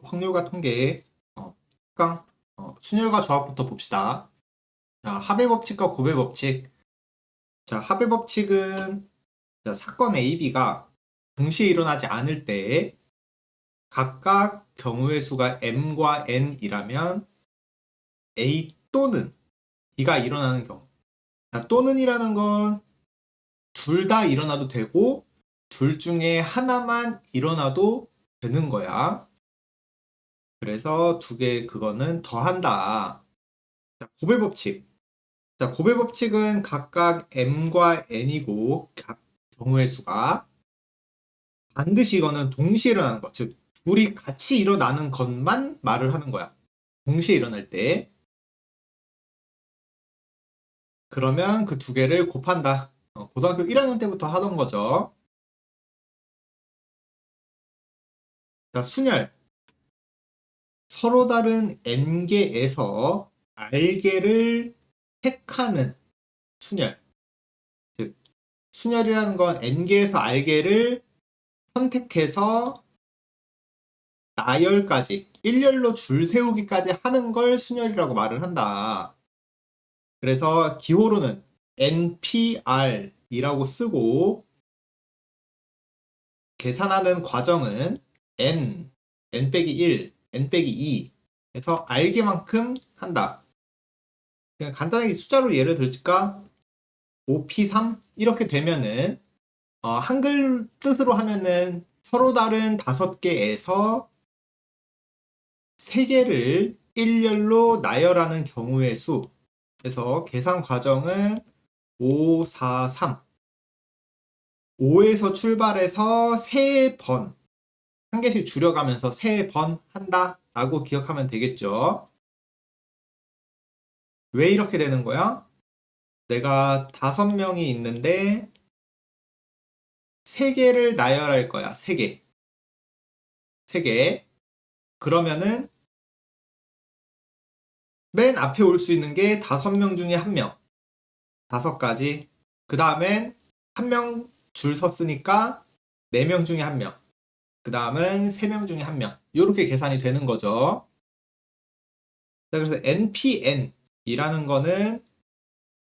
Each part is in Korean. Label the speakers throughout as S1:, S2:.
S1: 확률과 통계 특강 순열과 조합부터 봅시다. 자, 합의 법칙과 곱의 법칙. 자, 합의 법칙은 자, 사건 A, B가 동시에 일어나지 않을 때 각각 경우의 수가 m과 n이라면 A 또는 B가 일어나는 경우. 자, 또는이라는 건 둘 다 일어나도 되고 둘 중에 하나만 일어나도 되는 거야. 그래서 두 개 그거는 더한다. 자, 곱의 법칙. 자, 곱의 법칙은 각각 m과 n이고 경우의 수가 반드시 이거는 동시에 일어나는 것. 즉 둘이 같이 일어나는 것만 말을 하는 거야. 동시에 일어날 때. 그러면 그 두 개를 곱한다. 고등학교 1학년 때부터 하던 거죠. 자, 순열. 서로 다른 n개에서 r개를 택하는 순열. 즉 순열이라는 건 n개에서 r개를 선택해서 나열까지, 일렬로 줄 세우기까지 하는 걸 순열이라고 말을 한다. 그래서 기호로는 NPR이라고 쓰고 계산하는 과정은 n 빼기 1, n 빼기 2 해서 알게만큼 한다. 그냥 간단하게 숫자로 예를 들까? 5P3 이렇게 되면은 한글 뜻으로 하면은 서로 다른 5개에서 3개를 일렬로 나열하는 경우의 수. 그래서 계산 과정은 5, 4, 3. 5에서 출발해서 3번, 한 개씩 줄여가면서 3번 한다 라고 기억하면 되겠죠. 왜 이렇게 되는 거야? 내가 5명이 있는데 3개를 나열할 거야. 3개. 3개. 그러면은 맨 앞에 올 수 있는 게 5명 중에 1명. 5가지. 그 다음엔 1명 줄 섰으니까 4명 중에 1명. 그 다음은 3명 중에 1명. 이렇게 계산이 되는 거죠. 자, 그래서 NPN이라는 거는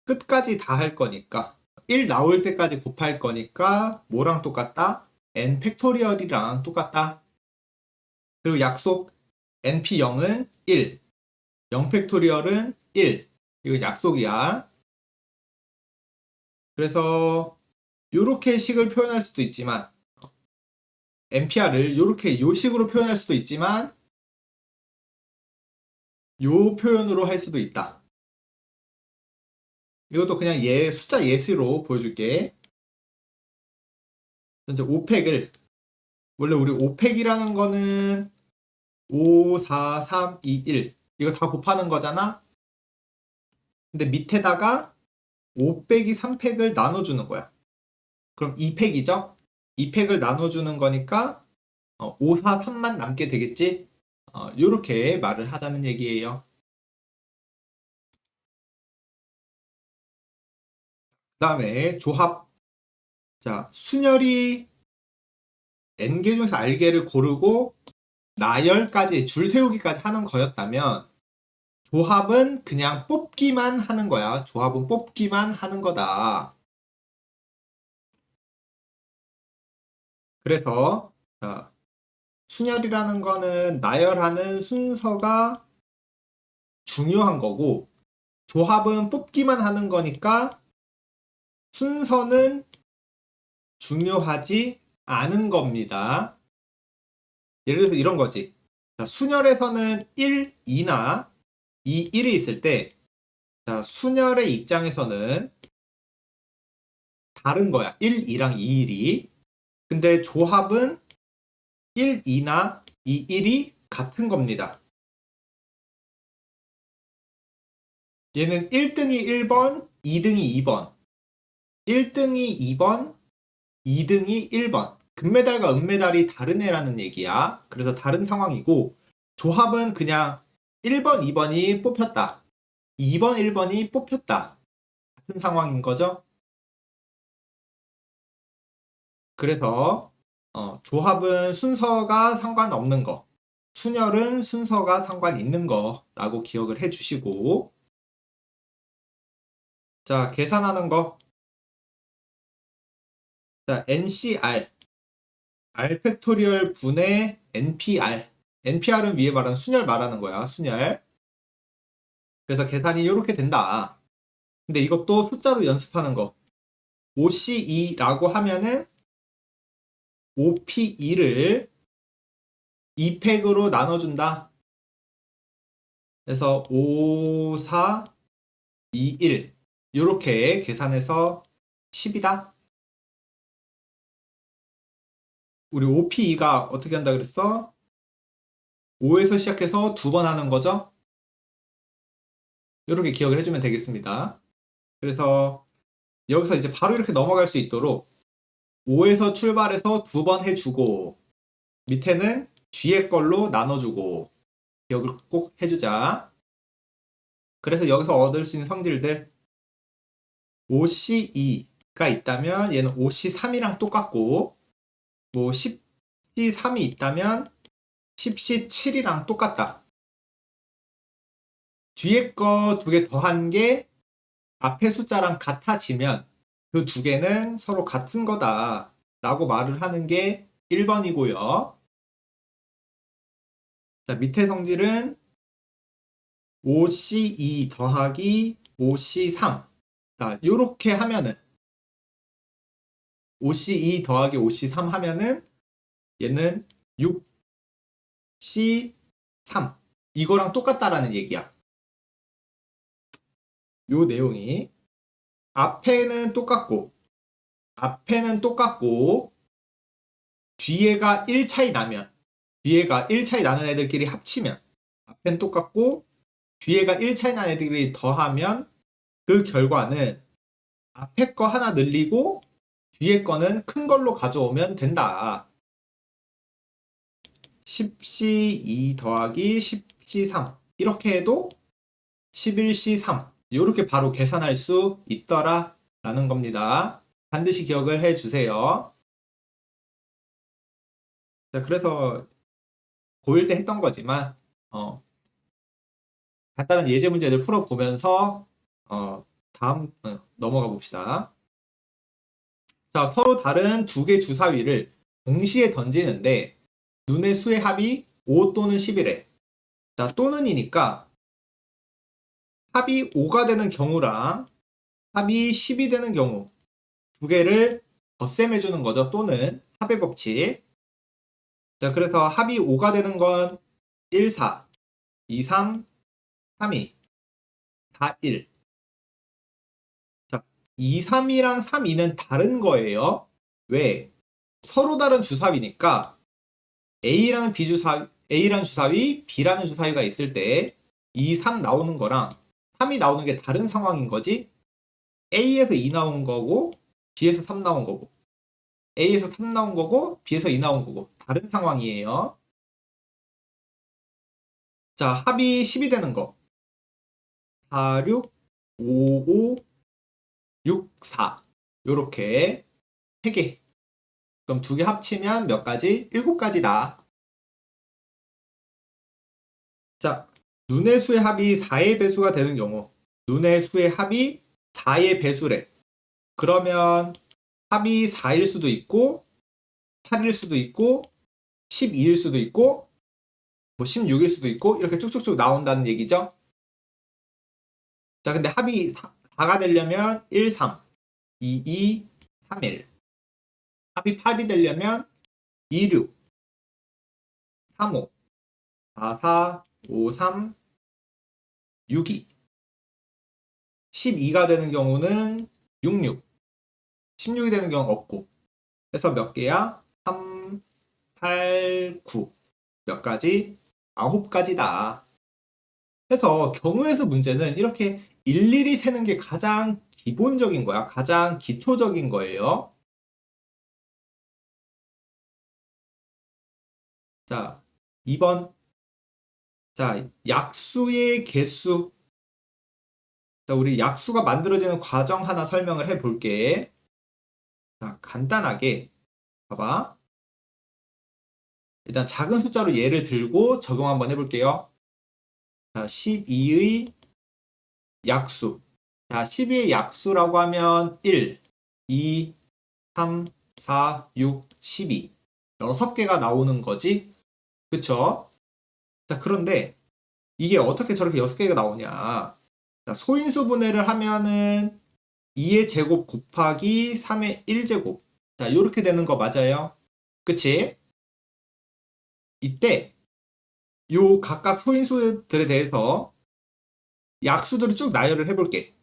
S1: 끝까지 다 할 거니까 1 나올 때까지 곱할 거니까 뭐랑 똑같다? N 팩토리얼이랑 똑같다. 그리고 약속 NP0은 1, 0 팩토리얼은 1. 이거 약속이야. 그래서 이렇게 식을 표현할 수도 있지만 NPR을 이렇게 요 식으로 표현할 수도 있지만 요 표현으로 할 수도 있다. 이것도 그냥 숫자 예시로 보여줄게. 이제 5팩을 원래 우리 5팩이라는 거는 5, 4, 3, 2, 1 이거 다 곱하는 거잖아. 근데 밑에다가 5 빼기 3팩을 나눠주는 거야. 그럼 2팩이죠? 2팩을 나눠주는 거니까 5, 4, 3만 남게 되겠지? 요렇게 말을 하자는 얘기예요. 그 다음에 조합. 자, 순열이 n개 중에서 r개를 고르고 나열까지 줄 세우기까지 하는 거였다면 조합은 그냥 뽑기만 하는 거야. 조합은 뽑기만 하는 거다. 그래서 자, 순열이라는 거는 나열하는 순서가 중요한 거고 조합은 뽑기만 하는 거니까 순서는 중요하지 않은 겁니다. 예를 들어서 이런 거지. 자, 순열에서는 1, 2나 2, 1이 있을 때 자, 순열의 입장에서는 다른 거야. 1, 2랑 2, 1이. 근데 조합은 1, 2나 2, 1이 같은 겁니다. 얘는 1등이 1번, 2등이 2번. 1등이 2번, 2등이 1번. 금메달과 은메달이 다른 애라는 얘기야. 그래서 다른 상황이고 조합은 그냥 1번, 2번이 뽑혔다. 2번, 1번이 뽑혔다. 같은 상황인 거죠. 그래서 조합은 순서가 상관없는 거. 순열은 순서가 상관 있는 거라고 기억을 해주시고, 자, 계산하는 거. 자, NCR, R 팩토리얼 분의 NPR. NPR은 위에 말하는 순열 말하는 거야, 순열. 그래서 계산이 이렇게 된다. 근데 이것도 숫자로 연습하는 거. OCE라고 하면은 OPE를 2팩으로 나눠준다. 그래서 5, 4, 2, 1 이렇게 계산해서 10이다. 우리 OPE가 어떻게 한다 그랬어? 5에서 시작해서 두 번 하는 거죠. 이렇게 기억을 해주면 되겠습니다. 그래서 여기서 이제 바로 이렇게 넘어갈 수 있도록 5에서 출발해서 두 번 해주고 밑에는 뒤에 걸로 나눠주고 기억을 꼭 해주자. 그래서 여기서 얻을 수 있는 성질들 OC2가 있다면 얘는 OC3이랑 똑같고 뭐 10C3이 있다면 10C7이랑 똑같다. 뒤에 거 두 개 더한 게 앞에 숫자랑 같아지면 그 두 개는 서로 같은 거다 라고 말을 하는 게 1번이고요. 자, 밑에 성질은 OC2 더하기 OC3. 자, 요렇게 하면은 OC2 더하기 OC3 하면은 얘는 6C3 이거랑 똑같다라는 얘기야. 요 내용이 앞에는 똑같고 뒤에가 1 차이 나면 뒤에가 1 차이 나는 애들끼리 합치면 앞에는 똑같고 뒤에가 1 차이 나는 애들끼리 더하면 그 결과는 앞에 거 하나 늘리고 뒤에 거는 큰 걸로 가져오면 된다. 10C2 더하기 10C3 이렇게 해도 11C3 이렇게 바로 계산할 수 있더라 라는 겁니다. 반드시 기억을 해주세요. 자, 그래서 고1 때 했던 거지만 간단한 예제 문제들 풀어보면서 다음 넘어가 봅시다. 자, 서로 다른 두 개 주사위를 동시에 던지는데 눈의 수의 합이 5 또는 10이래. 자, 또는이니까 합이 5가 되는 경우랑 합이 10이 되는 경우 두 개를 덧셈해주는 거죠. 또는 합의 법칙. 자, 그래서 합이 5가 되는 건 1, 4, 2, 3, 3, 2, 4, 1. 자, 2, 3이랑 3, 2는 다른 거예요. 왜? 서로 다른 주사위니까 A라는 주사위, B라는 주사위가 있을 때 2, 3 나오는 거랑 3이 나오는 게 다른 상황인 거지. A에서 2 나온 거고 B에서 3 나온 거고 A에서 3 나온 거고 B에서 2 나온 거고 다른 상황이에요. 자, 합이 10이 되는 거 4, 6, 5, 5, 6, 4 요렇게 3개. 그럼 두 개 합치면 몇 가지? 7가지다. 자, 눈의 수의 합이 4의 배수가 되는 경우 눈의 수의 합이 4의 배수래. 그러면 합이 4일 수도 있고 8일 수도 있고 12일 수도 있고 뭐 16일 수도 있고 이렇게 쭉쭉쭉 나온다는 얘기죠. 자, 근데 합이 4가 되려면 1, 3, 2, 2, 3, 1. 합이 8이 되려면 2, 6, 3, 5, 4, 4, 5, 3, 6, 2. 12가 되는 경우는 6, 6. 16이 되는 경우 없고. 그래서 몇 개야? 3, 8, 9. 몇 가지? 9가지다. 그래서 경우에서 문제는 이렇게 일일이 세는 게 가장 기본적인 거야. 가장 기초적인 거예요. 자, 2번. 자, 약수의 개수. 자, 우리 약수가 만들어지는 과정 하나 설명을 해 볼게. 자, 간단하게 봐봐. 일단 작은 숫자로 예를 들고 적용 한번 해볼게요. 자, 12의 약수. 자, 12의 약수라고 하면 1, 2, 3, 4, 6, 12. 6개가 나오는 거지. 그쵸? 자, 그런데 이게 어떻게 저렇게 6개가 나오냐. 자, 소인수 분해를 하면은 2의 제곱 곱하기 3의 1제곱. 자, 이렇게 되는 거 맞아요? 그치? 이때 요 각각 소인수들에 대해서 약수들을 쭉 나열을 해볼게.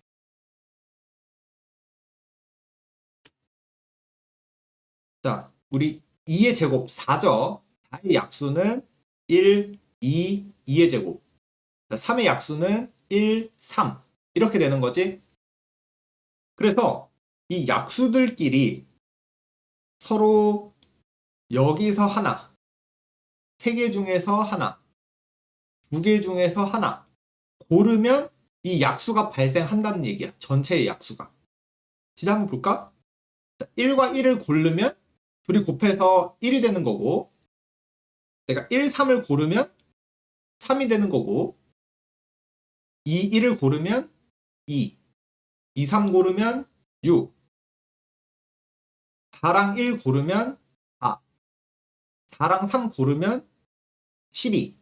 S1: 자, 우리 2의 제곱 4죠? 4의 약수는 1, 2, 2의 제곱. 자, 3의 약수는 1, 3. 이렇게 되는 거지. 그래서 이 약수들끼리 서로 여기서 하나, 3개 중에서 하나, 2개 중에서 하나 고르면 이 약수가 발생한다는 얘기야. 전체의 약수가. 진짜 한번 볼까? 1과 1을 고르면 둘이 곱해서 1이 되는 거고, 내가 1, 3을 고르면 3이 되는 거고, 2, 1을 고르면 2, 2, 3 고르면 6, 4랑 1 고르면 4, 4랑 3 고르면 12.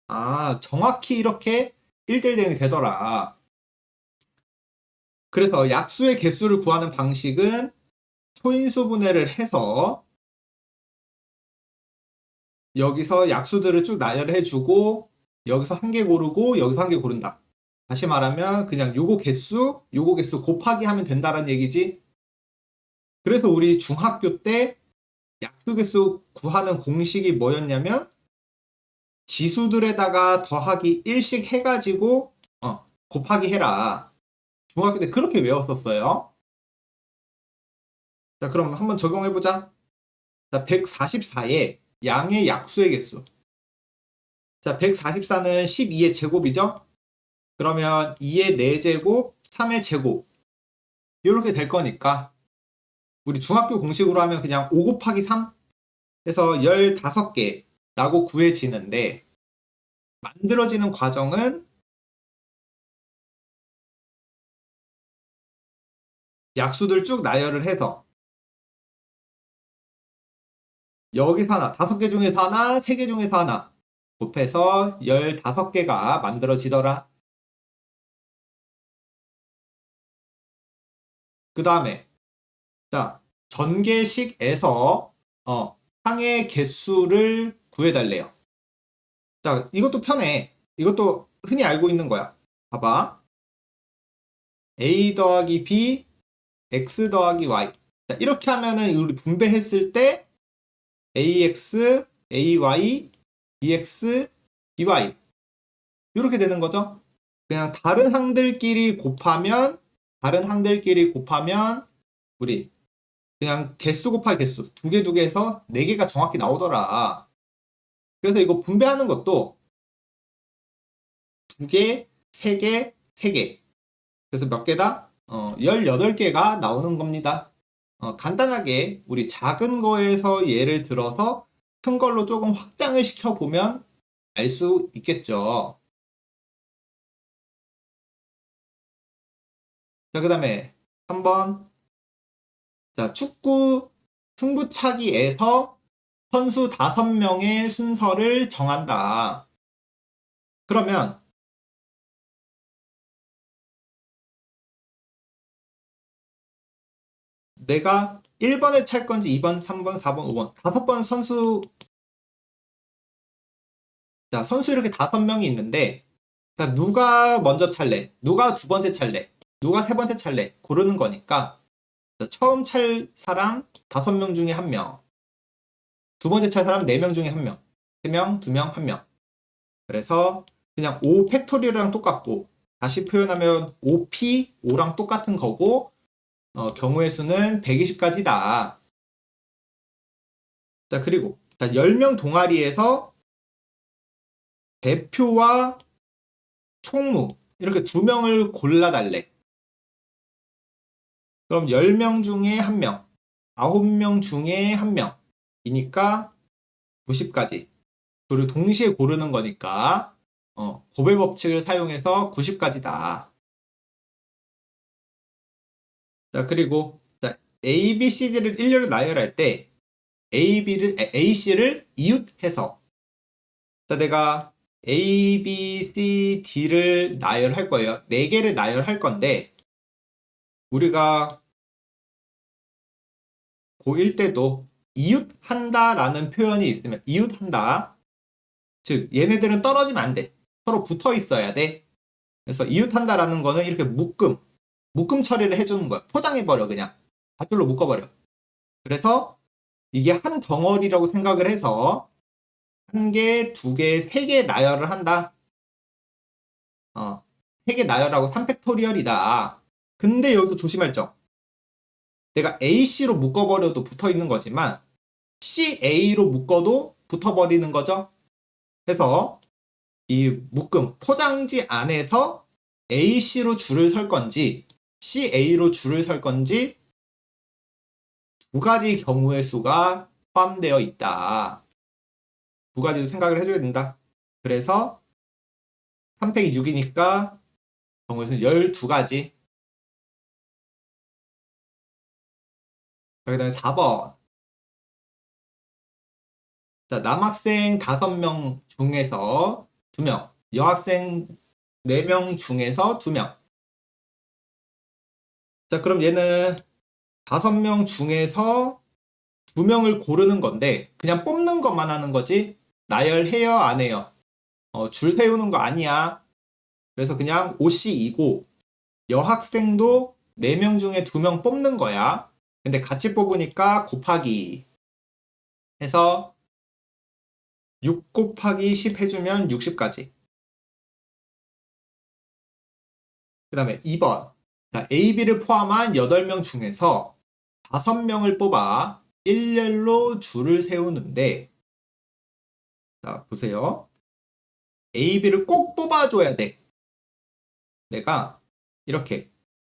S1: 아, 정확히 이렇게 1대1 대응이 되더라. 그래서 약수의 개수를 구하는 방식은 소인수 분해를 해서 여기서 약수들을 쭉 나열해주고 여기서 한 개 고르고 여기서 한 개 고른다. 다시 말하면 그냥 요거 개수 곱하기 하면 된다는 얘기지. 그래서 우리 중학교 때 약수 개수 구하는 공식이 뭐였냐면 지수들에다가 더하기 1씩 해가지고 곱하기 해라. 중학교 때 그렇게 외웠었어요. 자, 그럼 한번 적용해보자. 자, 144에 양의 약수의 개수. 자, 144는 12의 제곱이죠? 그러면 2의 4제곱, 3의 제곱. 이렇게 될 거니까 우리 중학교 공식으로 하면 그냥 5 곱하기 3 해서 15개라고 구해지는데 만들어지는 과정은 약수들 쭉 나열을 해서 여기서 하나, 5개 중에서 하나, 3개 중에서 하나 곱해서 15개가 만들어지더라. 그 다음에 자, 전개식에서 항의 개수를 구해달래요. 자, 이것도 편해. 이것도 흔히 알고 있는 거야. 봐봐. a 더하기 b, x 더하기 y. 자, 이렇게 하면은 우리 분배했을 때 ax, ay, bx, by 이렇게 되는 거죠. 그냥 다른 항들끼리 곱하면 우리 그냥 개수 곱하기 개수 두 개 해서 4개가 정확히 나오더라. 그래서 이거 분배하는 것도 2개, 3개, 3개. 그래서 몇 개다? 18개가 나오는 겁니다. 간단하게 우리 작은 거에서 예를 들어서 큰 걸로 조금 확장을 시켜보면 알 수 있겠죠. 자, 그 다음에 3번. 자, 축구 승부차기에서 선수 5명의 순서를 정한다. 그러면 내가 1번에 찰 건지 2번, 3번, 4번, 5번 5번 선수 이렇게 5명이 있는데 자, 누가 먼저 찰래? 누가 두 번째 찰래? 누가 세 번째 찰래? 고르는 거니까 자, 처음 찰 사람 5명 중에 1명, 두 번째 찰 사람 4명 중에 1명, 3명, 2명, 1명. 그래서 그냥 5 팩토리얼이랑 똑같고 다시 표현하면 5p, 5랑 똑같은 거고 경우의 수는 120까지다. 자, 그리고 자, 10명 동아리에서 대표와 총무 이렇게 2명을 골라달래. 그럼 10명 중에 1명, 9명 중에 1명이니까 90까지. 그리고 동시에 고르는 거니까 곱의 법칙을 사용해서 90까지다. 자, 그리고 자, A, B, C, D를 일렬로 나열할 때 A, C를 이웃해서 자, 내가 A, B, C, D를 나열할 거예요. 4개를 나열할 건데 우리가 고1 때도 이웃한다라는 표현이 있으면 이웃한다. 즉 얘네들은 떨어지면 안 돼. 서로 붙어 있어야 돼. 그래서 이웃한다라는 거는 이렇게 묶음 처리를 해주는 거야. 포장해버려 그냥. 밧줄로 묶어버려. 그래서 이게 한 덩어리라고 생각을 해서 1개, 2개, 3개 나열을 한다. 3개 나열하고 3팩토리얼이다. 근데 여기도 조심할 점. 내가 AC로 묶어버려도 붙어 있는 거지만 CA로 묶어도 붙어버리는 거죠. 그래서 이 묶음, 포장지 안에서 AC로 줄을 설 건지 CA로 줄을 설 건지 2가지 경우의 수가 포함되어 있다. 2가지도 생각을 해줘야 된다. 그래서 3팩이 6이니까 경우의 수는 12가지. 그 다음에 4번. 자, 남학생 5명 중에서 2명, 여학생 4명 중에서 2명. 자, 그럼 얘는 5명 중에서 2명을 고르는 건데 그냥 뽑는 것만 하는 거지 나열해요 안 해요? 줄 세우는 거 아니야. 그래서 그냥 OC이고 여학생도 4명 중에 2명 뽑는 거야. 근데 같이 뽑으니까 곱하기 해서 6 곱하기 10 해주면 60까지. 그 다음에 2번. 자, A, B를 포함한 8명 중에서 5명을 뽑아 일렬로 줄을 세우는데 자, 보세요. A, B를 꼭 뽑아줘야 돼. 내가 이렇게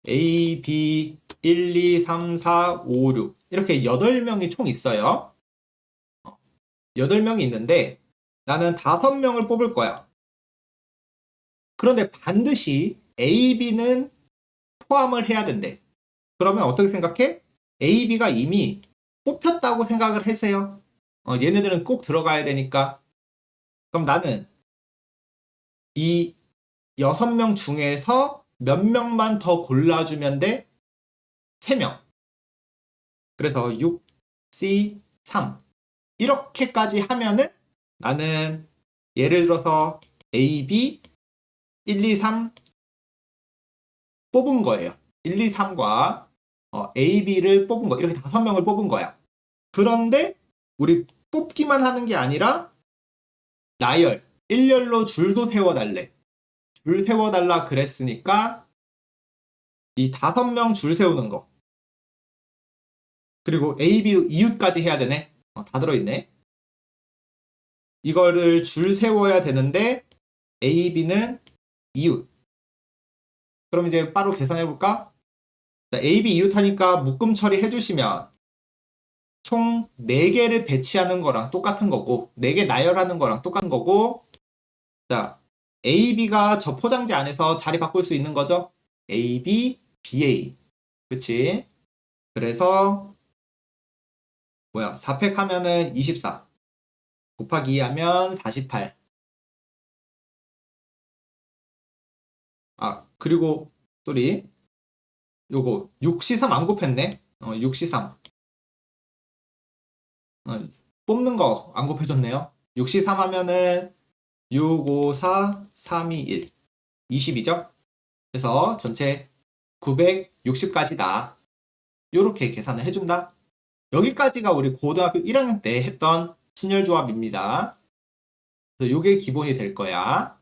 S1: A, B, 1, 2, 3, 4, 5, 6 이렇게 8명이 총 있어요. 8명이 있는데 나는 5명을 뽑을 거야. 그런데 반드시 A, B는 포함을 해야 된대. 그러면 어떻게 생각해? A, B가 이미 뽑혔다고 생각을 하세요. 얘네들은 꼭 들어가야 되니까. 그럼 나는 이 6명 중에서 몇 명만 더 골라주면 돼? 3명. 그래서 6, C, 3. 이렇게까지 하면은 나는 예를 들어서 A, B, 1, 2, 3 뽑은 거예요. 1, 2, 3과 A, B를 뽑은 거. 이렇게 5명을 뽑은 거야. 그런데 우리 뽑기만 하는 게 아니라 나열, 일렬로 줄도 세워달래. 줄 세워달라 그랬으니까 이 5명 줄 세우는 거. 그리고 A, B 이웃까지 해야 되네. 다 들어있네. 이거를 줄 세워야 되는데 A, B는 이웃. 그럼 이제 바로 계산해볼까? A, B 이웃하니까 묶음 처리 해주시면 총 4개를 배치하는 거랑 똑같은 거고 4개 나열하는 거랑 똑같은 거고 자, A, B가 저 포장지 안에서 자리 바꿀 수 있는 거죠? A, B, BA. 그치? 그래서 4팩 하면은 24 곱하기 2 하면 48. 그리고 쏘리 요거 6C3 안 곱했네. 6C3 뽑는 거 안 곱해줬네요. 6C3 하면은 6, 5, 4, 3, 2, 1 20이죠? 그래서 전체 960까지다. 요렇게 계산을 해준다. 여기까지가 우리 고등학교 1학년 때 했던 순열조합입니다. 그래서 요게 기본이 될 거야.